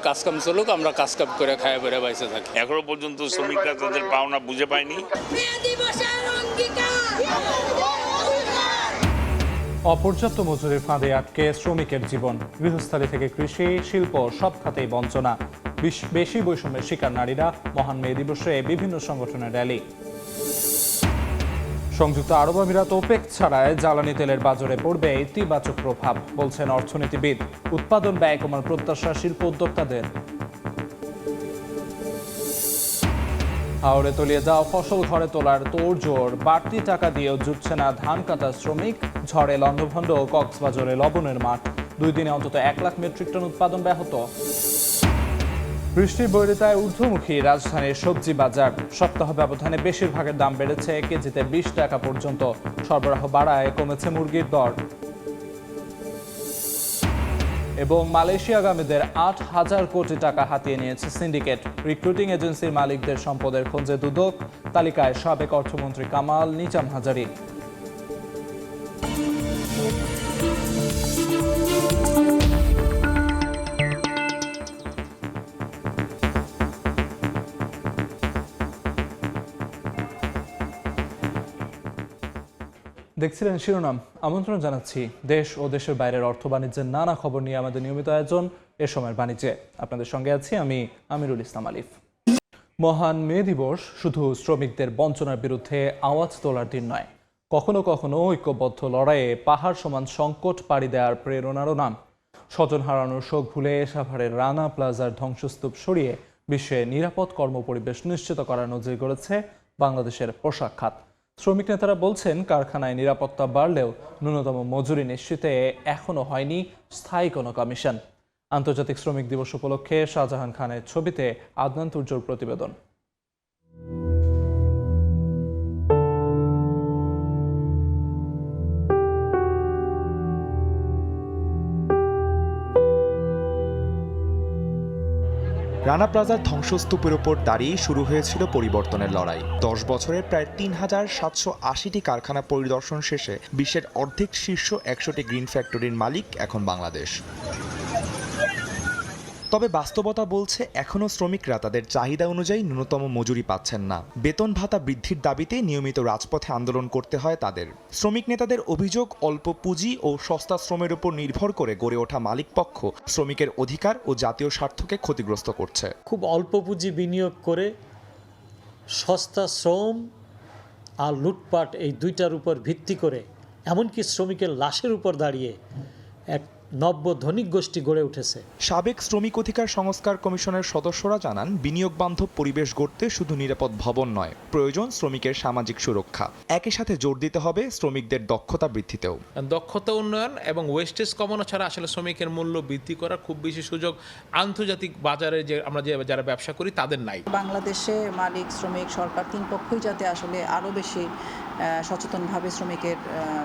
কাজকাম চলুক, আমরা কাজকাম করে খায় বেড়ে বাইসে থাকি। এখনো পর্যন্ত শ্রমিকরা তাদের পাওনা বুঝে পায়নি। অপর্যাপ্ত মজুরির ফাঁদে আটকে শ্রমিকের জীবন, গৃহস্থালী থেকে কৃষি, শিল্প সব খাতেই বঞ্চনা। বেশি বৈষম্যের শিকার নারীরা, মহান মে দিবসে বিভিন্ন সংগঠনের র্যালি। সংযুক্ত আরব আমিরাত ওপেক ছাড়ায় জ্বালানি তেলের বাজারে পড়বে ইতিবাচক প্রভাব, বলছেন অর্থনীতিবিদ। উৎপাদন ব্যয় কমার প্রত্যাশা শিল্প উদ্যোক্তাদের। হাওড়ে তলিয়ে যাওয়া ফসল ঘরে তোলার তোড়জোড়, বাড়তি টাকা দিয়েও জুটছে না ধান কাটা শ্রমিক। ঝড়ে লণ্ডভণ্ড কক্সবাজারে লবণের মাঠ, 2 দিনে অন্তত 1 লাখ মেট্রিক টন উৎপাদন ব্যাহত। বৃষ্টির বৈরিতায় ঊর্ধ্বমুখী রাজধানীর সবজি বাজার, সপ্তাহ ব্যবধানে বেশিরভাগের দাম বেড়েছে কেজিতে 20 টাকা পর্যন্ত। সরবরাহ বাড়ায় কমেছে মুরগির দর। এবং মালয়েশিয়াগামীদের 8,000 কোটি টাকা হাতিয়ে নিয়েছে সিন্ডিকেট। রিক্রুটিং এজেন্সির মালিকদের সম্পদের খোঁজে দুদক, তালিকায় সাবেক অর্থমন্ত্রী কামাল, নিজাম হাজারী। দেখছিলেন শিরোনাম। আমন্ত্রণ জানাচ্ছি দেশ ও দেশের বাইরের অর্থ বাণিজ্যের নানা খবর নিয়ে আমাদের নিয়মিত আয়োজন এ সময়ের বাণিজ্যে। আপনাদের সঙ্গে আছি আমি আমিরুল ইসলাম আলিফ। মহান মে দিবস শুধু শ্রমিকদের বঞ্চনার বিরুদ্ধে আওয়াজ তোলার দিন নয়, কখনো কখনো ঐক্যবদ্ধ লড়াইয়ে পাহাড় সমান সংকট পাড়ি দেওয়ার প্রেরণারও নাম। স্বজন হারানোর শোক ভুলে সাভারের রানা প্লাজার ধ্বংসস্তূপ সরিয়ে বিশ্বে নিরাপদ কর্মপরিবেশ নিশ্চিত করার নজির গড়েছে বাংলাদেশের পোশাক খাত। শ্রমিক নেতারা বলছেন, কারখানায় নিরাপত্তা বাড়লেও ন্যূনতম মজুরি নিশ্চিতে এখনো হয়নি স্থায়ী কোনো কমিশন। আন্তর্জাতিক শ্রমিক দিবস উপলক্ষে শাহজাহান খানের ছবিতে আদনান তুর্যর প্রতিবেদন। রানা প্লাজার ধ্বংসস্তূপের ওপর দাঁড়িয়ে শুরু হয়েছিল পরিবর্তনের লড়াই। 10 বছরের প্রায় 3,780টি কারখানা পরিদর্শন শেষে বিশ্বের অর্ধেক শীর্ষ 100টি গ্রিন ফ্যাক্টরির মালিক এখন বাংলাদেশ। তবে বাস্তবতা বলছে, এখনও শ্রমিকরা তাদের চাহিদা অনুযায়ী ন্যূনতম মজুরি পাচ্ছেন না। বেতন ভাতা বৃদ্ধির দাবিতে নিয়মিত রাজপথে আন্দোলন করতে হয় তাদের। শ্রমিক নেতাদের অভিযোগ, অল্প পুঁজি ও সস্তা শ্রমের উপর নির্ভর করে গড়ে ওঠা মালিকপক্ষ শ্রমিকের অধিকার ও জাতীয় স্বার্থকে ক্ষতিগ্রস্ত করছে। খুব অল্প পুঁজি বিনিয়োগ করে সস্তা শ্রম আর লুটপাট, এই দুইটার উপর ভিত্তি করে এমনকি শ্রমিকের লাশের উপর দাঁড়িয়ে এক নব্য ধনিক গোষ্ঠী গড়ে উঠেছে। সাবেক শ্রমিক অধিকার সংস্কার কমিশনের সদস্যরা জানান, বিনিয়োগ বান্ধব পরিবেশ গড়তে শুধু নিরাপদ ভবন নয়, প্রয়োজন শ্রমিকের সামাজিক সুরক্ষা। একই সাথে জোর দিতে হবে শ্রমিকদের দক্ষতা বৃদ্ধিতেও। দক্ষতা উন্নয়ন এবং ওয়েস্টেজ কমানো ছাড়া আসলে শ্রমিকের মূল্য বৃদ্ধি করার খুব বেশি সুযোগ আন্তর্জাতিক বাজারে যে আমরা যারা ব্যবসা করি তাদের নাই। বাংলাদেশে মালিক, শ্রমিক, সরকার তিন পক্ষই যাতে আসলে আরও বেশি সচেতনভাবে শ্রমিকের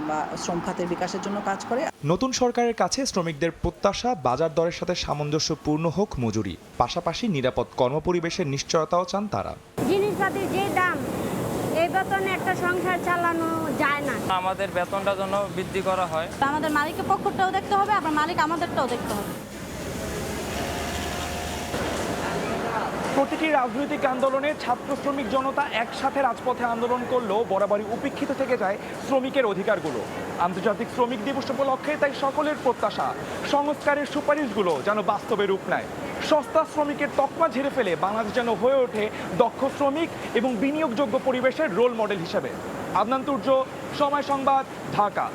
বা শ্রম খাতের বিকাশের জন্য কাজ করে। নতুন সরকারের কাছে শ্রমিকদের প্রত্যাশা, বাজার দরের সাথে সামঞ্জস্যপূর্ণ হোক মজুরি, পাশাপাশি নিরাপদ কর্মপরিবেশের নিশ্চয়তাও চান তারা। জিনিসপাতির যে দাম, এই বেতনে একটা সংসার চালানো যায় না। আমাদের বেতনটা যেন বৃদ্ধি করা হয়। আমাদের মালিকের পক্ষটাও দেখতে হবে, আবার মালিক আমাদেরটাও দেখতে হবে। প্রতিটি রাজনৈতিক আন্দোলনে ছাত্র শ্রমিক জনতা একসাথে রাজপথে আন্দোলন করলেও বরাবরই উপেক্ষিত থেকে যায় শ্রমিকের অধিকারগুলো। আন্তর্জাতিক শ্রমিক দিবস উপলক্ষে তাই সকলের প্রত্যাশা, সংস্কারের সুপারিশগুলো যেন বাস্তবে রূপ নেয়। সস্তা শ্রমিকের তকমা ঝেড়ে ফেলে বাংলাদেশ যেন হয়ে ওঠে দক্ষ শ্রমিক এবং বিনিয়োগযোগ্য পরিবেশের রোল মডেল হিসেবে। আদনান তুর্য, সময় সংবাদ, ঢাকা।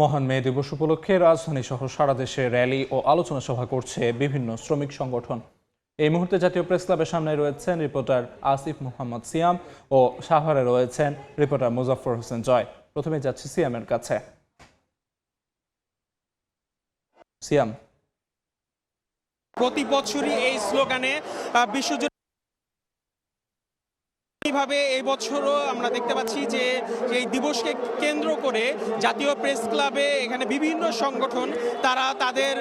মহান মে দিবস উপলক্ষে রাজধানী সহ সারা দেশে র্যালি ও আলোচনা সভা করছে বিভিন্ন শ্রমিক সংগঠন। এই মুহূর্তে জাতীয় প্রেস ক্লাবের সামনে রয়েছেন রিপোর্টার আসিফ মোহাম্মদ সিয়াম ও সাভারে রয়েছেন রিপোর্টার মুজাফফর হোসেন জয়। প্রথমে যাচ্ছি সিয়ামের কাছে। সিয়াম, প্রতি বছরই এই স্লোগানে বিশ্বজুড়ে এইভাবে এই বছরও আমরা দেখতে পাচ্ছি যে এই দিবসকে কেন্দ্র করে জাতীয় প্রেস ক্লাবে এখানে বিভিন্ন সংগঠন তারা তাদের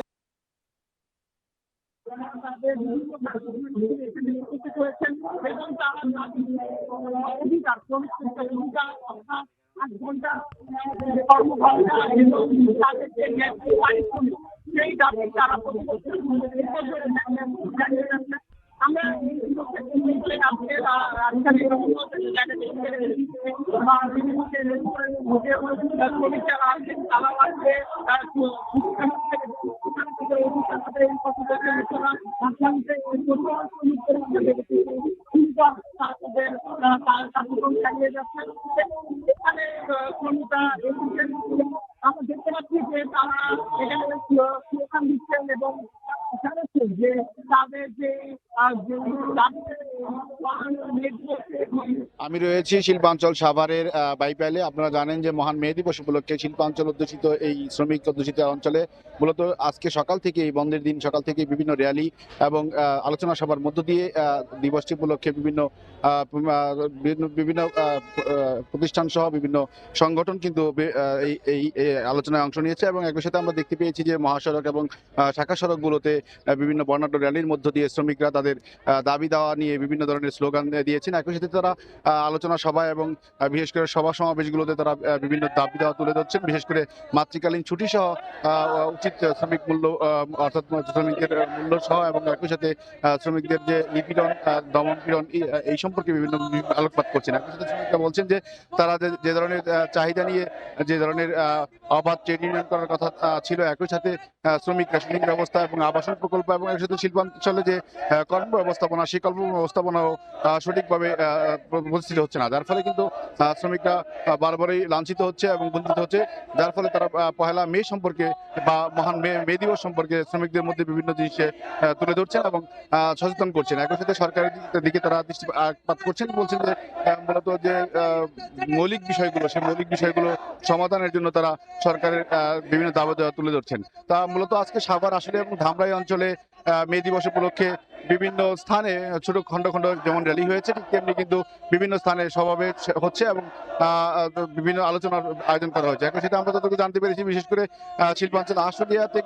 সেই দাবি তারা শ্রমিক যারা আছেন তারা আসলে এখানে শ্রমিকরা আমরা দেখতে পাচ্ছি যে তারা এখানে স্লোগান দিচ্ছেন এবং জানাচ্ছেন যে তাদের যে আমি রয়েছি শিল্পাঞ্চল সাভারের বাইপাইলে। আপনারা জানেন যে মহান মে দিবস উপলক্ষে শিল্পাঞ্চল অধ্যুষিত এই শ্রমিক অধ্যুষিত অঞ্চলে মূলত আজকে সকাল থেকে এই বন্ধের দিন সকাল থেকে বিভিন্ন র্যালি এবং আলোচনা সভার মধ্য দিয়ে দিবসটি উপলক্ষে বিভিন্ন প্রতিষ্ঠান সহ বিভিন্ন সংগঠন কিন্তু এই আলোচনায় অংশ নিয়েছে এবং একই সাথে আমরা দেখতে পেয়েছি যে মহাসড়ক এবং শাখা সড়কগুলোতে বিভিন্ন বর্ণাঢ্য র্যালির মধ্য দিয়ে শ্রমিকরা তাদের দাবি দেওয়া নিয়ে বিভিন্ন ধরনের স্লোগান দিয়েছেন। একই সাথে তারা আলোচনা সভা এবং বিশেষ করে সভা সমাবেশগুলোতে তারা বিভিন্ন দাবি দেওয়া তুলে ধরছেন, বিশেষ করে মাতৃকালীন ছুটি সহ উচিত শ্রমিক মূল্য অর্থাৎ শ্রমিকের মূল্য সহ এবং একই সাথে শ্রমিকদের যে নিপীড়ন দমন পীড়ন এই সম্পর্কে বিভিন্ন আলোকপাত করছেন। একই সাথে শ্রমিকরা বলছেন যে তারা যে ধরনের চাহিদা নিয়ে যে ধরনের অবাধ ট্রেড ইউনিয়ন করার কথা ছিল, একই সাথে শ্রমিক রেশনিং ব্যবস্থা এবং আবাসন প্রকল্প এবং একই সাথে শিল্পাঞ্চলে যে কর্ম ব্যবস্থাপনা সেই কর্ম ব্যবস্থাপনাও সঠিকভাবে প্রতিষ্ঠিত হচ্ছে না, যার ফলে কিন্তু শ্রমিকরা বারবারই লাঞ্ছিত হচ্ছে এবং বঞ্চিত হচ্ছে, যার ফলে তারা পহেলা মে সম্পর্কে বা মহান মে দিবস সম্পর্কে শ্রমিকদের মধ্যে বিভিন্ন জিনিসে তুলে ধরছেন এবং সচেতন করছেন। একই সাথে সরকারের দিকে তারা দৃষ্টিপাত করছেন, বলছেন যে মূলত যে মৌলিক বিষয়গুলো সেই মৌলিক বিষয়গুলো সমাধানের জন্য তারা সরকারের বিভিন্ন দাবি দেওয়া তুলে ধরছেন। তা মূলত আজকে সাভার আসলে এবং ধামরাই অঞ্চলে মে দিবস উপলক্ষে বিভিন্ন স্থানে ছোট খণ্ড খণ্ড যেমন র্যালি হয়েছে, ঠিক তেমনি কিন্তু বিভিন্ন স্থানে সমাবেশ হচ্ছে এবং বিভিন্ন আলোচনার আয়োজন করা হয়েছে। একই সাথে আমরা যতটুকু জানতে পেরেছি, বিশেষ করে শিল্পাঞ্চল আশুলিয়াতে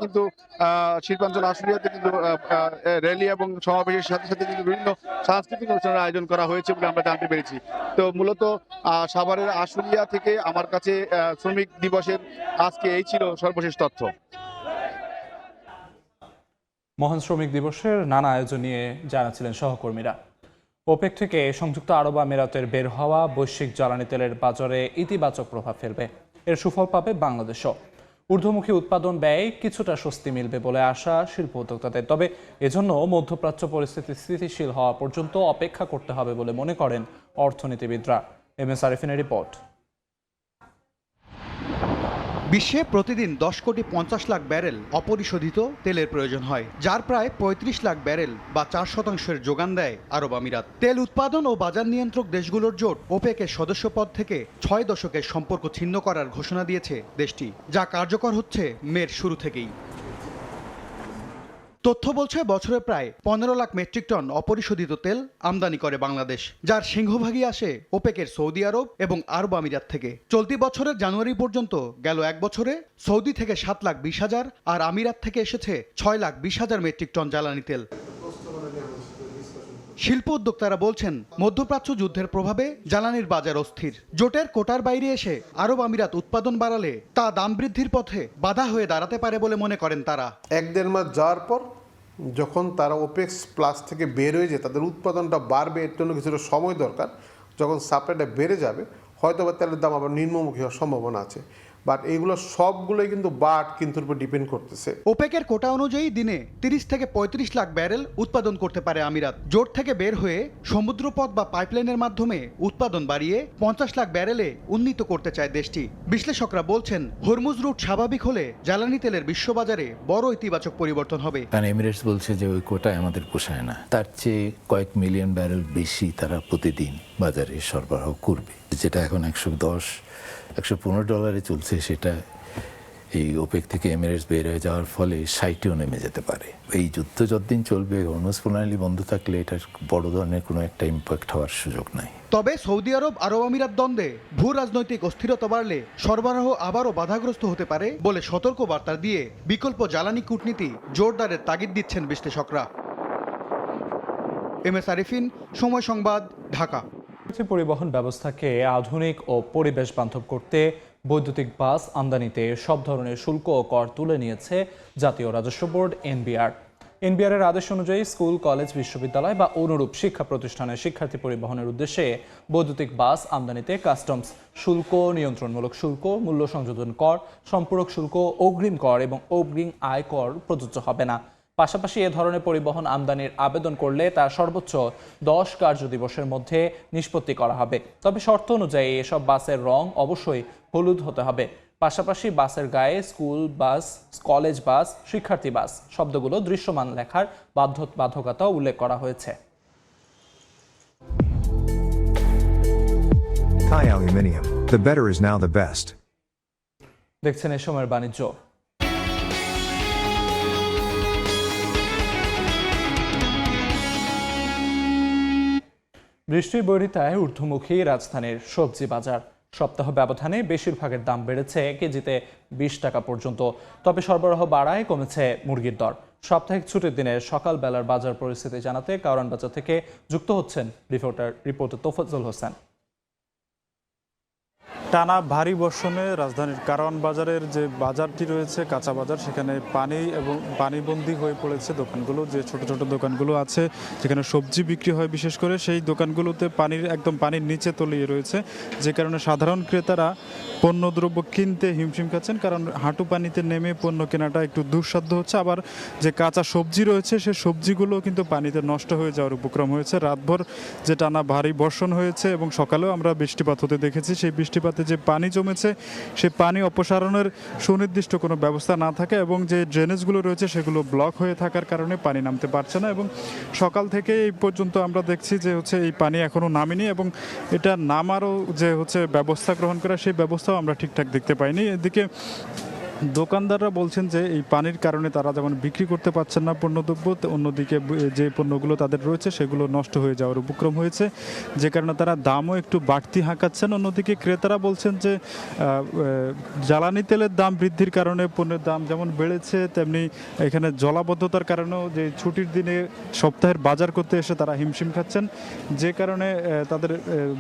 কিন্তু র্যালি এবং সমাবেশের সাথে সাথে কিন্তু বিভিন্ন সাংস্কৃতিক অনুষ্ঠানের আয়োজন করা হয়েছে বলে আমরা জানতে পেরেছি। তো মূলত সাভারের আশুলিয়া থেকে আমার কাছে শ্রমিক দিবসের আজকে এই ছিল সর্বশেষ তথ্য। মহান শ্রমিক দিবসের নানা আয়োজন নিয়ে জানাচ্ছিলেন সহকর্মীরা। ওপেক থেকে সংযুক্ত আরব আমিরাতের বের হওয়া বৈশ্বিক জ্বালানি তেলের বাজারে ইতিবাচক প্রভাব ফেলবে। এর সুফল পাবে বাংলাদেশও। ঊর্ধ্বমুখী উৎপাদন ব্যয়ে কিছুটা স্বস্তি মিলবে বলে আশা শিল্প উদ্যোক্তাদের। তবে এজন্য মধ্যপ্রাচ্য পরিস্থিতি স্থিতিশীল হওয়া পর্যন্ত অপেক্ষা করতে হবে বলে মনে করেন অর্থনীতিবিদরা। MS আরিফিনের report. বিশ্বে প্রতিদিন 10 কোটি 50 লাখ ব্যারেল অপরিশোধিত তেলের প্রয়োজন হয়, যার প্রায় 35 লাখ ব্যারেল বা 4% যোগান দেয় আরব আমিরাত। তেল উৎপাদন ও বাজার নিয়ন্ত্রক দেশগুলোর জোট ওপেকের সদস্যপদ থেকে 6 দশকের সম্পর্ক ছিন্ন করার ঘোষণা দিয়েছে দেশটি, যা কার্যকর হচ্ছে মের শুরু থেকেই। তথ্য বলছে বছরে প্রায় 15 লাখ মেট্রিক টন অপরিশোধিত তেল আমদানি করে বাংলাদেশ, যার সিংহভাগই আসে ওপেকের সৌদি আরব এবং আরব আমিরাত থেকে। চলতি বছরের জানুয়ারি পর্যন্ত গেল এক বছরে সৌদি থেকে 7,20,000 আর আমিরাত থেকে এসেছে 6,20,000 মেট্রিক টন জ্বালানি তেল। শিল্প উদ্যোক্তারা বলছেন, মধ্যপ্রাচ্য যুদ্ধের প্রভাবে জ্বালানির বাজার অস্থির। জোটের কোটার বাইরে এসে আরব আমিরাত উৎপাদন বাড়ালে তা দাম বৃদ্ধির পথে বাধা হয়ে দাঁড়াতে পারে বলে মনে করেন তারা। 1-1.5 মাস যাওয়ার পর যখন তারা ওপেক্স প্লাস থেকে বের হয়ে যায়, তাদের উৎপাদনটা বাড়বে, এর জন্য কিছুটা সময় দরকার। যখন সাপ্লাইটা বেড়ে যাবে, হয়তো বা তেলের দাম আবার নিম্নমুখী হওয়ার সম্ভাবনা আছে। বাট এইগুলো সবগুলোই কিন্তু বাট কিন্তু উপর ডিপেন্ড করতেছে। ওপেকের কোটা অনুযায়ী দিনে 30 থেকে 35 লাখ ব্যারেল উৎপাদন করতে পারে আমিরাত। জোট থেকে বের হয়ে সমুদ্রপথ বা পাইপলাইনের মাধ্যমে উৎপাদন বাড়িয়ে 50 লাখ ব্যারেলে উন্নীত করতে চায় দেশটি। বিশ্লেষকরা বলছেন, হরমুজ রুট স্বাভাবিক হলে জ্বালানি তেলের বিশ্ববাজারে বড় ইতিবাচক পরিবর্তন হবে। কারণ এমিরেটস বলছে যে ওই কোটায় আমাদের পোষায় না, তার চেয়ে কয়েক মিলিয়ন ব্যারেল বেশি তারা প্রতিদিন বাজারে সরবরাহ করবে। যেটা এখন $115 চলছে, সেটা এই ওপেক থেকে এমিরেটস বের হয়ে যাওয়ার ফলে 60-এও নেমে যেতে পারে। এই যুদ্ধ যতদিন চলবে, হরমুজ প্রণালী বন্ধ থাকলে এটার বড় ধরনের কোনো একটা ইম্প্যাক্ট হওয়ার সুযোগ নাই। তবে সৌদি আরব আরব আমিরাত দ্বন্দ্বে ভূ রাজনৈতিক অস্থিরতা বাড়লে সরবরাহ আবারও বাধাগ্রস্ত হতে পারে বলে সতর্ক বার্তা দিয়ে বিকল্প জ্বালানি কূটনীতি জোরদারের তাগিদ দিচ্ছেন বিশ্লেষকরা। MS আরিফিন, সময় সংবাদ, ঢাকা। পরিবহন ব্যবস্থাকে আধুনিক ও পরিবেশ বান্ধব করতে বৈদ্যুতিক বাস আমদানিতে সব ধরনের শুল্ক ও কর তুলে নিয়েছে জাতীয় রাজস্ব বোর্ড NBR। এনবিআর এর আদেশ অনুযায়ী স্কুল, কলেজ, বিশ্ববিদ্যালয় বা অনুরূপ শিক্ষা প্রতিষ্ঠানের শিক্ষার্থী পরিবহনের উদ্দেশ্যে বৈদ্যুতিক বাস আমদানিতে কাস্টমস শুল্ক, নিয়ন্ত্রণমূলক শুল্ক, মূল্য সংযোজন কর, সম্পূরক শুল্ক, অগ্রিম কর এবং অগ্রিম আয় কর প্রযোজ্য হবে না। পাশাপাশি এ ধরনের পরিবহন আমদানির আবেদন করলে তা সর্বোচ্চ 10 কার্য দিবসের মধ্যে নিষ্পত্তি করা হবে। তবে শর্ত অনুযায়ী এসব বাসের রং অবশ্যই হলুদ হতে হবে। পাশাপাশি বাসের গায়ে স্কুল বাস, কলেজ বাস, শিক্ষার্থী বাস শব্দগুলো দৃশ্যমান লেখার বাধ্যবাধকতা উল্লেখ করা হয়েছে। Thai Aluminium. The better is now the best. দেখছেন এ সময়ের বাণিজ্য। বৃষ্টির বৈরিতায় ঊর্ধ্বমুখী রাজধানীর সবজি বাজার। সপ্তাহ ব্যবধানে বেশিরভাগের দাম বেড়েছে কেজিতে 20 টাকা পর্যন্ত। তবে সরবরাহ বাড়ায় কমেছে মুরগির দর। সাপ্তাহিক ছুটির দিনে সকালবেলার বাজার পরিস্থিতি জানাতে কারওয়ান বাজার থেকে যুক্ত হচ্ছেন রিপোর্টার তোফাজ্জল হোসেন। টানা ভারী বর্ষণে রাজধানীর কারওয়ান বাজারের যে বাজারটি রয়েছে, কাঁচা বাজার, সেখানে পানি এবং পানিবন্দী হয়ে পড়েছে দোকানগুলো। যে ছোট ছোট দোকানগুলো আছে যেখানে সবজি বিক্রি হয় বিশেষ করে, সেই দোকানগুলোতে পানির নিচে তলিয়ে রয়েছে, যে কারণে সাধারণ ক্রেতারা পণ্যদ্রব্য কিনতে হিমশিম খাচ্ছেন। কারণ হাঁটু পানিতে নেমে পণ্য কেনাটা একটু দুঃসাধ্য হচ্ছে। আবার যে কাঁচা সবজি রয়েছে সেই সবজিগুলো কিন্তু পানিতে নষ্ট হয়ে যাওয়ার উপক্রম হয়েছে। রাতভর যে টানা ভারী বর্ষণ হয়েছে এবং সকালেও আমরা বৃষ্টিপাত হতে দেখেছি, সেই বৃষ্টিপাতে যে পানি জমেছে সেই পানি অপসারণের সুনির্দিষ্ট কোনো ব্যবস্থা না থাকে এবং যে ড্রেনেজগুলো রয়েছে সেগুলো ব্লক হয়ে থাকার কারণে পানি নামতে পারছে না। এবং সকাল থেকে এই পর্যন্ত আমরা দেখছি যে এই পানি এখনও নামেনি এবং এটা নামারও যে ব্যবস্থা গ্রহণ করা, সেই ব্যবস্থাও আমরা ঠিকঠাক দেখতে পাইনি। এদিকে দোকানদাররা বলছেন যে এই পানির কারণে তারা যেমন বিক্রি করতে পারছেন না পণ্যদ্রব্য, অন্যদিকে যে পণ্যগুলো তাদের রয়েছে সেগুলো নষ্ট হয়ে যাওয়ার উপক্রম হয়েছে, যে কারণে তারা দামও একটু বাড়তি হাঁকাচ্ছেন। অন্যদিকে ক্রেতারা বলছেন যে জ্বালানি তেলের দাম বৃদ্ধির কারণে পণ্যের দাম যেমন বেড়েছে, তেমনি এখানে জলাবদ্ধতার কারণেও যে ছুটির দিনে সপ্তাহের বাজার করতে এসে তারা হিমশিম খাচ্ছেন, যে কারণে তাদের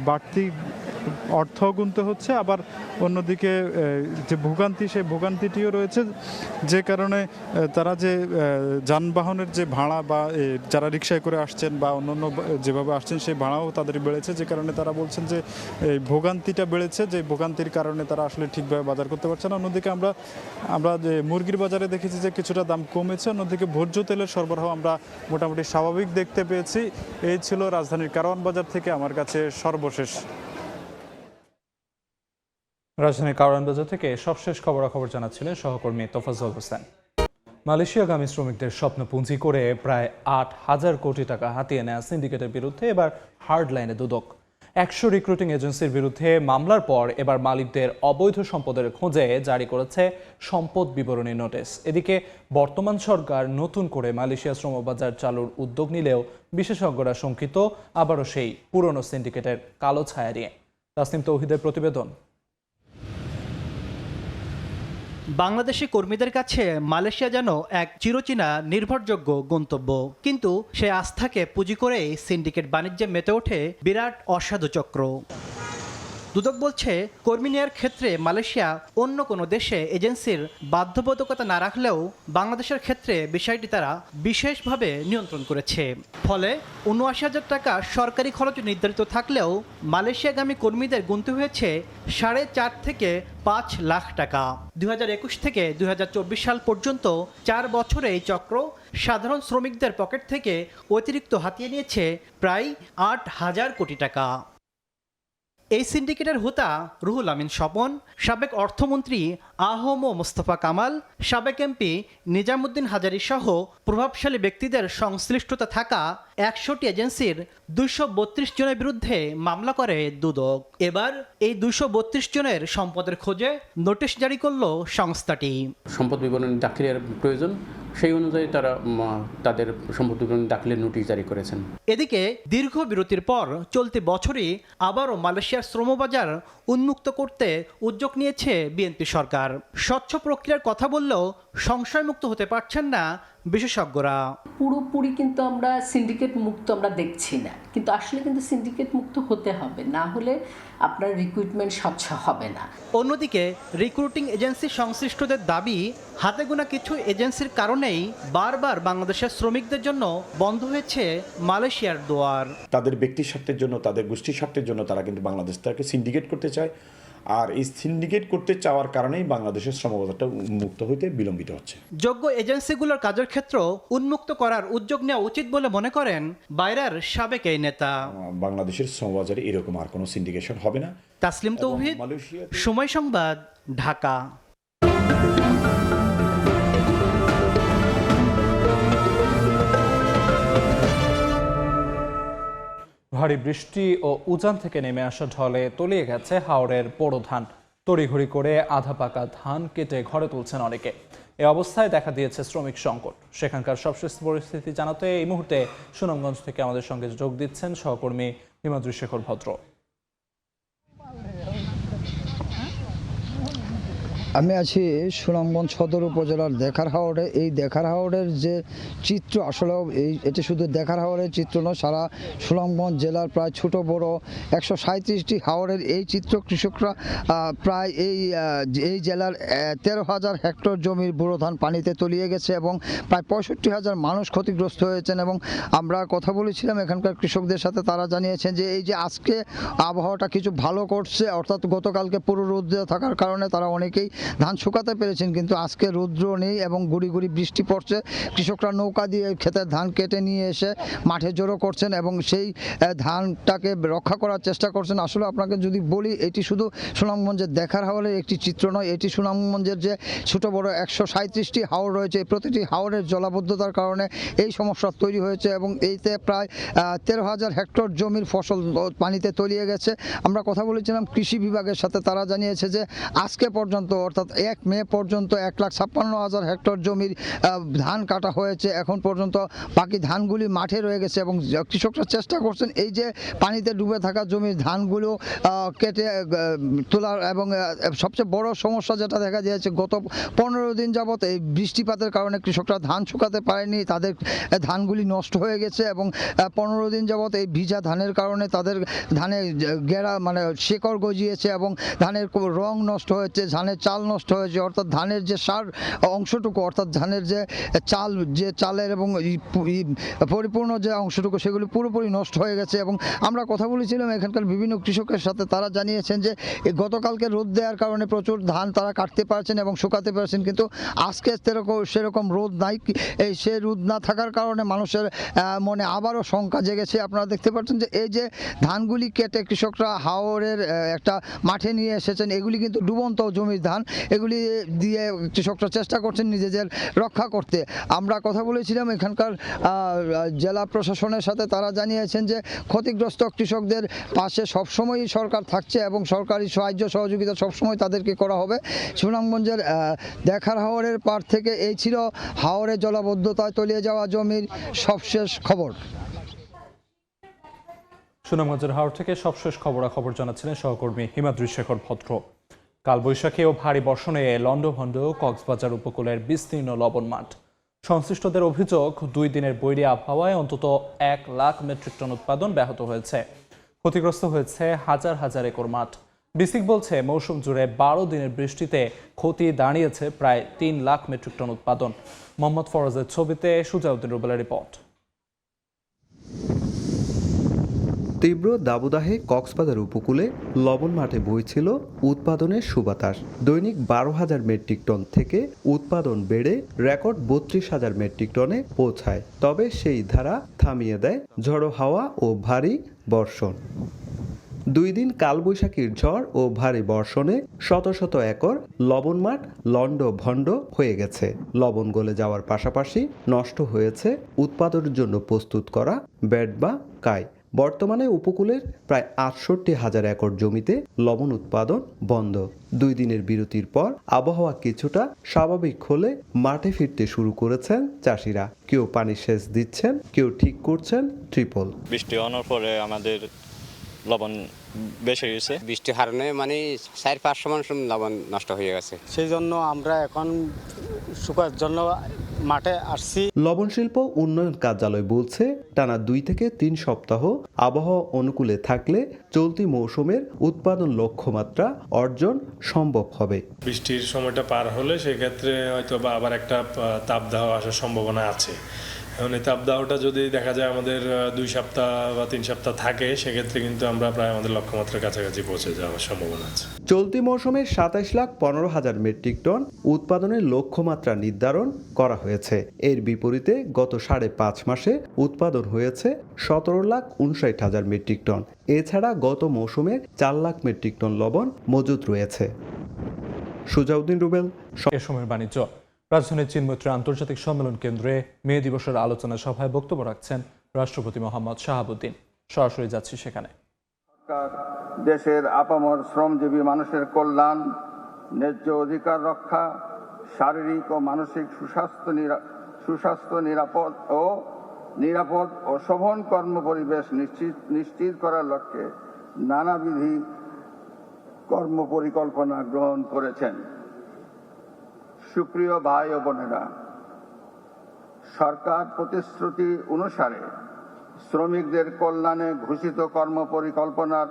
বাড়তি অর্থ গুনতে হচ্ছে। আবার অন্যদিকে যে ভোগান্তি, সেই ভোগান্তিটিও রয়েছে, যে কারণে তারা যে যানবাহনের যে ভাড়া বা যারা রিক্সায় করে আসছেন বা অন্যান্য যেভাবে আসছেন সেই ভাড়াও তাদের বেড়েছে, যে কারণে তারা বলছেন যে এই ভোগান্তিটা বেড়েছে, যে ভোগান্তির কারণে তারা আসলে ঠিকভাবে বাজার করতে পারছে না। অন্যদিকে আমরা যে মুরগির বাজারে দেখেছি যে কিছুটা দাম কমেছে। অন্যদিকে ভোজ্য তেলের সরবরাহ আমরা মোটামুটি স্বাভাবিক দেখতে পেয়েছি। এই ছিল রাজধানীর কারওয়ান বাজার থেকে আমার কাছে সর্বশেষ। রাজধানীর কারওয়ান বাজার থেকে সবশেষ খবরাখবর জানাচ্ছিলেন সহকর্মী তোফাজ্জল হোসেন। মালয়েশিয়াগামী শ্রমিকদের স্বপ্ন পুঁজি করে প্রায় 8,000 কোটি টাকা হাতিয়ে নেওয়া সিন্ডিকেটের বিরুদ্ধে এবার হার্ড লাইনে দুদক। 100 রিক্রুটিং এজেন্সির বিরুদ্ধে মামলার পর এবার মালিকদের অবৈধ সম্পদের খোঁজে জারি করেছে সম্পদ বিবরণী নোটিশ। এদিকে বর্তমান সরকার নতুন করে মালয়েশিয়া শ্রমবাজার চালুর উদ্যোগ নিলেও বিশেষজ্ঞরা শঙ্কিত আবারও সেই পুরনো সিন্ডিকেটের কালো ছায়া নিয়ে। তাসনিম তৌহিদের প্রতিবেদন। বাংলাদেশি কর্মীদের কাছে মালয়েশিয়া যেন এক চিরচেনা নির্ভরযোগ্য গন্তব্য, কিন্তু সে আস্থাকে পুঁজি করেই সিন্ডিকেট বাণিজ্যে মেতে ওঠে বিরাট অসাধু চক্র। দুদক বলছে, কর্মী নেওয়ার ক্ষেত্রে মালয়েশিয়া অন্য কোনো দেশে এজেন্সির বাধ্যবাধকতা না রাখলেও বাংলাদেশের ক্ষেত্রে বিষয়টি তারা বিশেষভাবে নিয়ন্ত্রণ করেছে। ফলে ৭৯,০০০ টাকা সরকারি খরচ নির্ধারিত থাকলেও মালয়েশিয়াগামী কর্মীদের গুনতে হয়েছে 4.5 থেকে 5 লাখ টাকা। 2021 থেকে 2024 সাল পর্যন্ত 4 বছরে এই চক্র সাধারণ শ্রমিকদের পকেট থেকে অতিরিক্ত হাতিয়ে নিয়েছে প্রায় 8,000 কোটি টাকা। এই সিন্ডিকেটের হোতা রুহুল আমিন স্বপন, সাবেক অর্থমন্ত্রী আহম মোস্তফা কামাল, সাবেক এমপি নিজামুদ্দিন হাজারী সহ প্রভাবশালী ব্যক্তিদের সংশ্লিষ্টতা থাকা 100টি এজেন্সির 232 জনের বিরুদ্ধে মামলা করে দুদক। এবার এই 232 জনের সম্পদের খোঁজে নোটিশ জারি করল সংস্থাটি। সম্পদ বিবরণী দাখিলের প্রয়োজন, সেই অনুযায়ী তারা তাদের সম্পদ বিবরণী দাখিলের নোটিশ জারি করেছেন। এদিকে দীর্ঘ বিরতির পর চলতি বছরই আবারও মালয়েশিয়ার শ্রমবাজার উন্মুক্ত করতে উদ্যোগ নিয়েছে বিএনপি সরকার। স্বচ্ছ প্রক্রিয়ার কথা বললেও সংশয়মুক্ত হতে পারছেন না বিশেষজ্ঞরা। পুরোপুরি কিন্তু আমরা সিন্ডিকেট মুক্ত আমরা দেখছি না, কিন্তু আসলে কিন্তু সিন্ডিকেট মুক্ত হতে হবে, না হলে আপনার রিক্রুটমেন্ট স্বচ্ছ হবে না। অন্যদিকে রিক্রুটিং এজেন্সি সংশ্লিষ্টদের দাবি, হাতে গোনা কিছু এজেন্সির কারণেই বারবার বাংলাদেশের শ্রমিকদের জন্য বন্ধ হয়েছে মালয়েশিয়ার দুয়ার। তাদের ব্যক্তি স্বার্থের জন্য, তাদের গোষ্ঠী স্বার্থের জন্য তারা কিন্তু বাংলাদেশ থেকে সিন্ডিকেট করতে চায়, আর এই সিন্ডিকেট করতে চাওয়ার কারণেই বাংলাদেশের শ্রমবাজারটা উন্মুক্ত হইতে বিলম্বিত হচ্ছে। যোগ্য এজেন্সিগুলোর কাজের ক্ষেত্র উন্মুক্ত করার উদ্যোগ নেওয়া উচিত বলে মনে করেন বাইরার সাবেক এই নেতা। বাংলাদেশের শ্রমবাজারে এরকম আর কোনো সিন্ডিকেশন হবে না। তাসলিম তৌহিদ, সময় সংবাদ, ঢাকা। ভারী বৃষ্টি ও উজান থেকে নেমে আসা ঢলে তলিয়ে গেছে হাওরের পোড়ো ধান। তড়িঘড়ি করে আধা পাকা ধান কেটে ঘরে তুলছেন অনেকে। এ অবস্থায় দেখা দিয়েছে শ্রমিক সংকট। সেখানকার সবশেষ পরিস্থিতি জানাতে এই মুহূর্তে সুনামগঞ্জ থেকে আমাদের সঙ্গে যোগ দিচ্ছেন সহকর্মী হিমাদ্রি শেখর ভদ্র। আমি আছি সুনামগঞ্জ সদর উপজেলার দেখার হাওড়ে। এই দেখার হাওড়ের যে চিত্র, আসলে এটি শুধু দেখার হাওড়ের চিত্র নয়, সারা সুনামগঞ্জ জেলার প্রায় ছোট বড় 137টি হাওড়ের এই চিত্র। কৃষকরা প্রায় এই জেলার 13,000 হেক্টর জমির বোরো ধান পানিতে তলিয়ে গেছে এবং প্রায় 65,000 মানুষ ক্ষতিগ্রস্ত হয়েছেন। এবং আমরা কথা বলেছিলাম এখানকার কৃষকদের সাথে, তারা জানিয়েছেন যে এই যে আজকে আবহাওয়াটা কিছু ভালো করছে, অর্থাৎ গতকালকে পুরো রৌদ্র থাকার কারণে তারা অনেকেই ধান শুকাতে পেরেছেন, কিন্তু আজকে রৌদ্র নেই এবং গুড়ি গুড়ি বৃষ্টি পড়ছে। কৃষকরা নৌকা দিয়ে ক্ষেতের ধান কেটে নিয়ে এসে মাঠে জড়ো করছেন এবং সেই ধানটাকে রক্ষা করার চেষ্টা করছেন। আসলে আপনাকে যদি বলি, এটি শুধু সুনামগঞ্জের দেখার হাওরের একটি চিত্র নয়, এটি সুনামগঞ্জের যে ছোট বড় 137টি হাওর রয়েছে, প্রতিটি হাওরের জলাবদ্ধতার কারণে এই সমস্যা তৈরি হয়েছে এবং এইতে প্রায় 13,000 হেক্টর জমির ফসল পানিতে তলিয়ে গেছে। আমরা কথা বলেছিলাম কৃষি বিভাগের সাথে, তারা জানিয়েছে যে আজকে পর্যন্ত, অর্থাৎ 1 মে পর্যন্ত 1,56,000 হেক্টর জমির ধান কাটা হয়েছে। এখন পর্যন্ত বাকি ধানগুলি মাঠে রয়ে গেছে এবং কৃষকরা চেষ্টা করছেন এই যে পানিতে ডুবে থাকা জমির ধানগুলো কেটে তোলার। এবং সবচেয়ে বড় সমস্যা যেটা দেখা যাচ্ছে, গত 15 দিন যাবত এই বৃষ্টিপাতের কারণে কৃষকরা ধান শুকাতে পারেনি, তাদের ধানগুলি নষ্ট হয়ে গেছে এবং 15 দিন যাবত এই ভিজা ধানের কারণে তাদের ধানে গেরা মানে শেকড় গজিয়েছে এবং ধানের রং নষ্ট হয়েছে, ধানের চাল নষ্ট হয়েছে, অর্থাৎ ধানের যে সার অংশটুকু, অর্থাৎ ধানের যে চালের এবং পরিপূর্ণ যে অংশটুকু, সেগুলি পুরোপুরি নষ্ট হয়ে গেছে। এবং আমরা কথা বলেছিলাম এখানকার বিভিন্ন কৃষকের সাথে, তারা জানিয়েছেন যে গতকালকে রোদ দেওয়ার কারণে প্রচুর ধান তারা কাটতে পারছেন এবং শুকাতে পারছেন, কিন্তু আজকে সেরকম রোদ নাই। সে রোদ না থাকার কারণে মানুষের মনে আবারও শঙ্কা জেগেছে। আপনারা দেখতে পাচ্ছেন যে এই যে ধানগুলি কেটে কৃষকরা হাওরের একটা মাঠে নিয়ে এসেছেন, এগুলি কিন্তু ডুবন্ত জমির ধান, এগুলি দিয়ে কৃষকরা চেষ্টা করছেন নিজেদের রক্ষা করতে। আমরা কথা বলেছিলাম এখানকার জেলা প্রশাসনের সাথে, তারা জানিয়েছেন যে ক্ষতিগ্রস্ত কৃষকদের পাশে সবসময়ই সরকার থাকছে এবং সরকারি সাহায্য সহযোগিতা সবসময় তাদেরকে করা হবে। সুনামগঞ্জের দেখার হাওরের পার থেকে এই ছিল হাওরে জলাবদ্ধতায় তলিয়ে যাওয়া জমির সবশেষ খবর। সুনামগঞ্জের হাওর থেকে সবশেষ খবরাখবর জানাচ্ছিলেন সহকর্মী হিমাদ্রি শেখর ভদ্র। কালবৈশাখী ও ভারী বর্ষণে লন্ডভন্ড কক্সবাজার উপকূলের বিস্তীর্ণ লবণ মাঠ। সংশ্লিষ্টদের অভিযোগ, 2 দিনের বৈরী আবহাওয়ায় অন্তত 1 লাখ মেট্রিক টন উৎপাদন ব্যাহত হয়েছে। ক্ষতিগ্রস্ত হয়েছে হাজার হাজার একর মাঠ। বিসিক বলছে মৌসুম জুড়ে 12 দিনের বৃষ্টিতে ক্ষতি দাঁড়িয়েছে প্রায় 3 লাখ মেট্রিক টন উৎপাদন। মোহাম্মদ ফরাজের ছবিতে সুজাউদ্দিন রুবেলের রিপোর্ট। তীব্র দাবদাহে কক্সবাজার উপকূলে লবণ মাঠে বইছিল উৎপাদনের সুবাতাস। দৈনিক 12,000 মেট্রিক টন থেকে উৎপাদন বেড়ে রেকর্ড 32,000 মেট্রিক টনে পৌঁছায়। তবে সেই ধারা থামিয়ে দেয় ঝড়ো হাওয়া ও ভারী বর্ষণ। 2 দিন কালবৈশাখীর ঝড় ও ভারী বর্ষণে শত শত একর লবণ মাঠ লন্ডভন্ড হয়ে গেছে। লবণ গলে যাওয়ার পাশাপাশি নষ্ট হয়েছে উৎপাদনের জন্য প্রস্তুত করা বেড বা কাই। বর্তমানে উপকূলের প্রায় 68,000 একর জমিতে লবণ উৎপাদন বন্ধ। 2 দিনের বিরতির পর আবহাওয়া কিছুটা স্বাভাবিক হলে মাঠে ফিরতে শুরু করেছেন চাষিরা। কেউ পানি সেচ দিচ্ছেন, কেউ ঠিক করছেন ট্রিপল। বৃষ্টি হওয়ার পরে আমাদের লবণ বেশি হয়েছে। বৃষ্টির কারণে মানে 4-5 মণ লবণ নষ্ট হয়ে গেছে। সেই জন্য আমরা এখন শুকার জন্য মাঠে আসছি। লবণ শিল্প উন্নয়ন কার্যালয় বলছে টানা 2 থেকে 3 সপ্তাহ আবহাওয়া অনুকূলে থাকলে চলতি মৌসুমের উৎপাদন লক্ষ্যমাত্রা অর্জন সম্ভব হবে। বৃষ্টির সময়টা পার হলে সেক্ষেত্রে হয়তো বা আবার একটা তাপদাহ আসার সম্ভাবনা আছে। এখন এই তাপদাহটা যদি দেখা যায় আমাদের 2 সপ্তাহ বা 3 সপ্তাহ থাকে, সেক্ষেত্রে কিন্তু আমরা প্রায় আমাদের লক্ষ্যমাত্রার কাছাকাছি পৌঁছে যাওয়ার সম্ভাবনা আছে। চলতি মৌসুমে 27,15,000 মেট্রিক টন উৎপাদনের লক্ষ্যমাত্রা নির্ধারণ করা হয়েছে। এর বিপরীতে গত 5.5 মাসে উৎপাদন হয়েছে 17,59,000 মেট্রিক টন। এছাড়া গত মৌসুমে 4 লাখ মেট্রিক টন লবণ মজুদ রয়েছে। সুজাউদ্দিন রুবেল, এ সময়ের বাণিজ্য। রাজধানীর চিনমৈত্রী আন্তর্জাতিক সম্মেলন কেন্দ্রে মে দিবসের আলোচনা সভায় বক্তব্য রাখছেন রাষ্ট্রপতি মোহাম্মদ শাহাবুদ্দিন। সরাসরি যাচ্ছি সেখানে। দেশের আপামর শ্রমজীবী মানুষের কল্যাণ, ন্যায্য অধিকার রক্ষা, শারীরিক ও মানসিক সুস্বাস্থ্য নিরাপদ ও শোভন কর্মপরিবেশ নিশ্চিত করার লক্ষ্যে নানাবিধ কর্মপরিকল্পনা গ্রহণ করেছেন। সুপ্রিয় ভাই ও বোনেরা, সরকার প্রতিশ্রুতি অনুসারে শ্রমিকদের কল্যাণে ঘোষিত কর্মপরিকল্পনার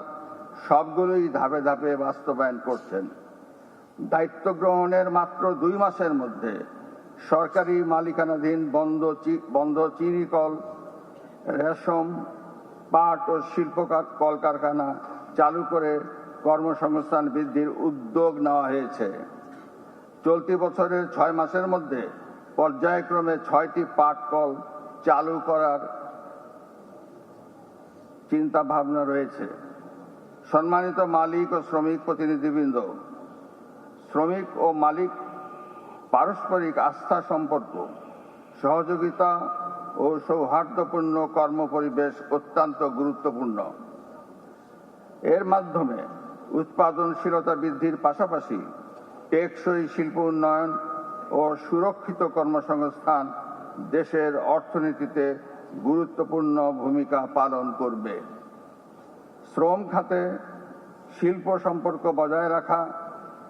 সবগুলোই ধাপে ধাপে বাস্তবায়ন করছেন। দায়িত্ব গ্রহণের মাত্র 2 মাসের মধ্যে সরকারি মালিকানাধীন বন্ধ চিনি কল, রেশম, পাট ও শিল্প কলকারখানা চালু করে কর্মসংস্থান বৃদ্ধির উদ্যোগ নেওয়া হয়েছে। চলতি বছরের 6 মাসের মধ্যে পর্যায়ক্রমে 6টি পাট কল চালু করার চিন্তা ভাবনা রয়েছে। সম্মানিত মালিক ও শ্রমিক প্রতিনিধিবৃন্দ, শ্রমিক ও মালিক পারস্পরিক আস্থা সম্পর্ক, সহযোগিতা ও সৌহার্দ্যপূর্ণ কর্মপরিবেশ অত্যন্ত গুরুত্বপূর্ণ। এর মাধ্যমে উৎপাদনশীলতা বৃদ্ধির পাশাপাশি টেকসই শিল্প উন্নয়ন ও সুরক্ষিত কর্মসংস্থান দেশের অর্থনীতিতে গুরুত্বপূর্ণ ভূমিকা পালন করবে। শ্রম খাতে শিল্প সম্পর্ক বজায় রাখা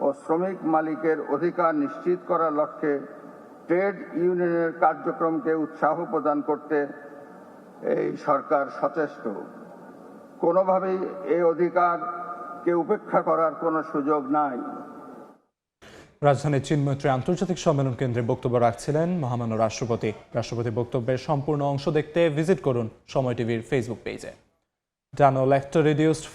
ও শ্রমিক মালিকের অধিকার নিশ্চিত করার লক্ষ্যে ট্রেড ইউনিয়নের কার্যক্রমকে উৎসাহ প্রদান করতে এই সরকার সচেষ্ট। কোনোভাবেই এই অধিকারকে উপেক্ষা করার কোনো সুযোগ নাই। রাজধানীর চিনমৈত্রী আন্তর্জাতিক সম্মেলন কেন্দ্রে বক্তব্য রাখছিলেন মহামান্য রাষ্ট্রপতি। রাষ্ট্রপতির বক্তব্যের সম্পূর্ণ অংশ দেখতে ভিজিট করুন সময় টিভির ফেসবুক পেজে। ডানো ল্যাক্টো রিডিউসড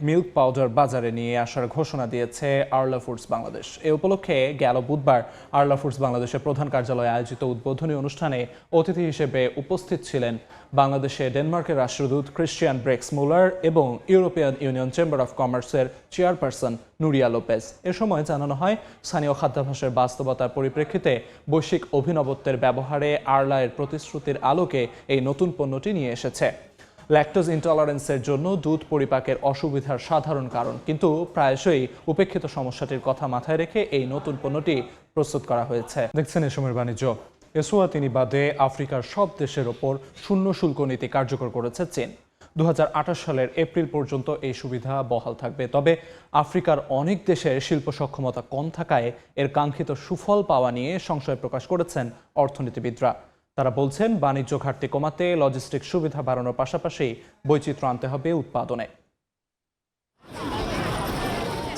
মিল্ক পাউডার বাজারে নিয়ে আসার ঘোষণা দিয়েছে আরলা ফুডস বাংলাদেশ। এ উপলক্ষে গেল বুধবার আরলা ফুডস বাংলাদেশের প্রধান কার্যালয়ে আয়োজিত উদ্বোধনী অনুষ্ঠানে অতিথি হিসেবে উপস্থিত ছিলেন বাংলাদেশে ডেনমার্কের রাষ্ট্রদূত ক্রিশ্চিয়ান ব্রেক্স মুলার এবং ইউরোপিয়ান ইউনিয়ন চেম্বার অফ কমার্সের চেয়ারপারসন নুরিয়া লোপেজ। এ সময় জানানো হয়, স্থানীয় খাদ্যাভ্যাসের বাস্তবতার পরিপ্রেক্ষিতে বৈশ্বিক অভিনবত্বের ব্যবহারে আরলা এর প্রতিশ্রুতির আলোকে এই নতুন পণ্যটি নিয়ে এসেছে। ল্যাকটোজ ইনটলারেন্সের জন্য দুধ পরিপাকের অসুবিধার সাধারণ কারণ, কিন্তু প্রায়শই উপেক্ষিত সমস্যাটির কথা মাথায় রেখে এই নতুন পণ্যটি প্রস্তুত করা হয়েছে। দেখছেন এ সময়ের বাণিজ্য। এসওয়াতিনি বাদে আফ্রিকার সব দেশের ওপর শূন্য শুল্ক নীতি কার্যকর করেছে চীন। 2028 সালের এপ্রিল পর্যন্ত এই সুবিধা বহাল থাকবে। তবে আফ্রিকার অনেক দেশের শিল্প সক্ষমতা কম থাকায় এর কাঙ্ক্ষিত সুফল পাওয়া নিয়ে সংশয় প্রকাশ করেছেন অর্থনীতিবিদরা। তারা বলছেন, বাণিজ্য ঘাটতি কমাতে লজিস্টিক সুবিধা বাড়ানোর পাশাপাশি বৈচিত্র্য আনতে হবে উৎপাদনে।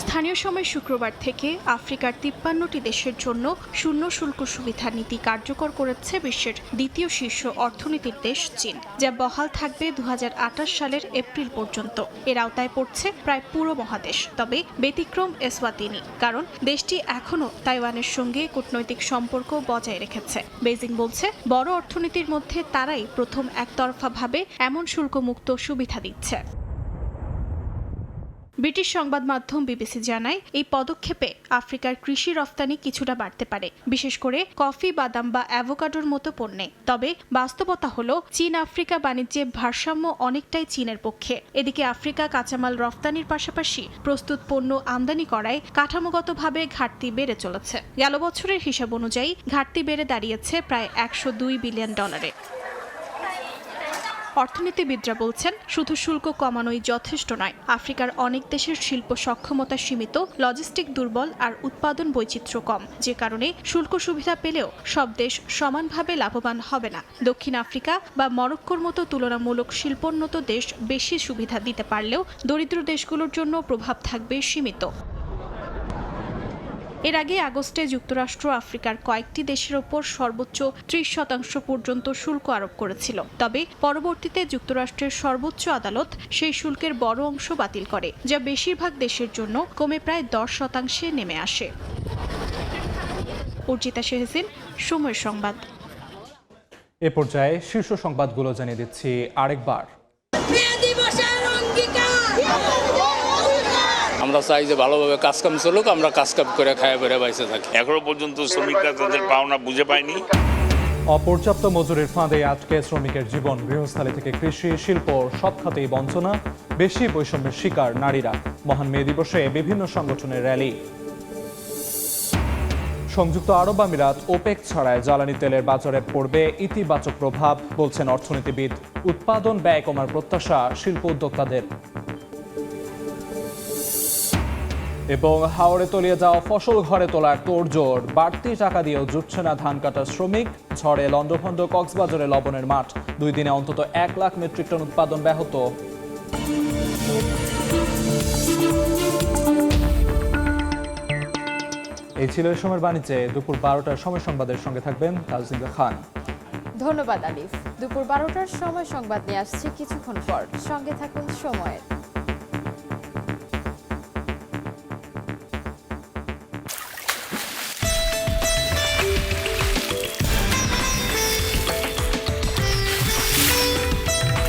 স্থানীয় সময় শুক্রবার থেকে আফ্রিকার 53টি দেশের জন্য শূন্য শুল্ক সুবিধা নীতি কার্যকর করেছে বিশ্বের দ্বিতীয় শীর্ষ অর্থনীতির দেশ চীন, যা বহাল থাকবে 2028 সালের এপ্রিল পর্যন্ত। এর আওতায় পড়ছে প্রায় পুরো মহাদেশ। তবে ব্যতিক্রম এসওয়াতিনি, কারণ দেশটি এখনও তাইওয়ানের সঙ্গে কূটনৈতিক সম্পর্ক বজায় রেখেছে। বেইজিং বলছে, বড় অর্থনীতির মধ্যে তারাই প্রথম একতরফাভাবে এমন শুল্কমুক্ত সুবিধা দিচ্ছে। ব্রিটিশ সংবাদ মাধ্যম বিবিসি জানায়, এই পদক্ষেপে আফ্রিকার কৃষি রফতানি কিছুটা বাড়তে পারে, বিশেষ করে কফি, বাদাম বা অ্যাভোকাডোর মতো পণ্যে। তবে বাস্তবতা হলো, চীন আফ্রিকা বাণিজ্যে ভারসাম্য অনেকটাই চীনের পক্ষে। এদিকে আফ্রিকা কাঁচামাল রফতানির পাশাপাশি প্রস্তুত পণ্য আমদানি করায় কাঠামোগতভাবে ঘাটতি বেড়ে চলেছে। গেল বছরের হিসাব অনুযায়ী ঘাটতি বেড়ে দাঁড়িয়েছে প্রায় $102 বিলিয়ন। অর্থনীতিবিদরা বলছেন শুধু শুল্ক কমানোই যথেষ্ট নয়। আফ্রিকার অনেক দেশের শিল্প সক্ষমতা সীমিত, লজিস্টিক দুর্বল আর উৎপাদন বৈচিত্র্য কম, যে কারণে শুল্ক সুবিধা পেলেও সব দেশ সমানভাবে লাভবান হবে না। দক্ষিণ আফ্রিকা বা মরক্কোর মতো তুলনামূলক শিল্পোন্নত দেশ বেশি সুবিধা দিতে পারলেও দরিদ্র দেশগুলোর জন্য প্রভাব থাকবে সীমিত। এর আগে আগস্টে যুক্তরাষ্ট্র আফ্রিকার কয়েকটি দেশের ওপর সর্বোচ্চ 30% পর্যন্ত শুল্ক আরোপ করেছিল। তবে পরবর্তীতে যুক্তরাষ্ট্রের সর্বোচ্চ আদালত সেই শুল্কের বড় অংশ বাতিল করে, যা বেশিরভাগ দেশের জন্য কমে প্রায় 10% নেমে আসে। অর্জিতা শেহসিন, সময় সংবাদ। এ পর্যায়ে শীর্ষ সংবাদগুলো জানিয়ে দিচ্ছি আরেকবার। আমরা চাই যে ভালোভাবে কাজকাম চলুক, আমরা কাজকাম করে খায় বেড়ে বাইসে থাকি। এখনো পর্যন্ত শ্রমিকরা তাদের পাওনা বুঝে পায়নি। অপর্যাপ্ত মজুরির ফাঁদে আটকে শ্রমিকের জীবন। গৃহস্থালী থেকে কৃষি, শিল্প সব খাতেই বঞ্চনা, বেশি বৈষম্যের শিকার নারীরা। মহান মে দিবসে বিভিন্ন সংগঠনের র্যালি। সংযুক্ত আরব আমিরাত ওপেক ছাড়ায় জ্বালানি তেলের বাজারে পড়বে ইতিবাচক প্রভাব, বলছেন অর্থনীতিবিদ। উৎপাদন ব্যয় কমার প্রত্যাশা শিল্প উদ্যোক্তাদের। এবং হাওড়ে তলিয়ে যাওয়া ফসল ঘরে তোলার তোড়জোড়। বাড়তি টাকা দিয়েও জুটছে না ধান কাটার শ্রমিক। ঝড়ে লন্ডভন্ড কক্সবাজারে লবণের মাঠ। 2 দিনে অন্তত 1 লাখ মেট্রিক টন উৎপাদন ব্যাহত। এই ছিল এই সময়ের বাণিজ্যে। দুপুর 12টার সময় সংবাদের সঙ্গে থাকবেন তাজদিদা খান। ধন্যবাদ আলিফ। দুপুর 12টার সময় সংবাদ নিয়ে আসছি কিছুক্ষণ পর। সঙ্গে থাকুন সময়ের।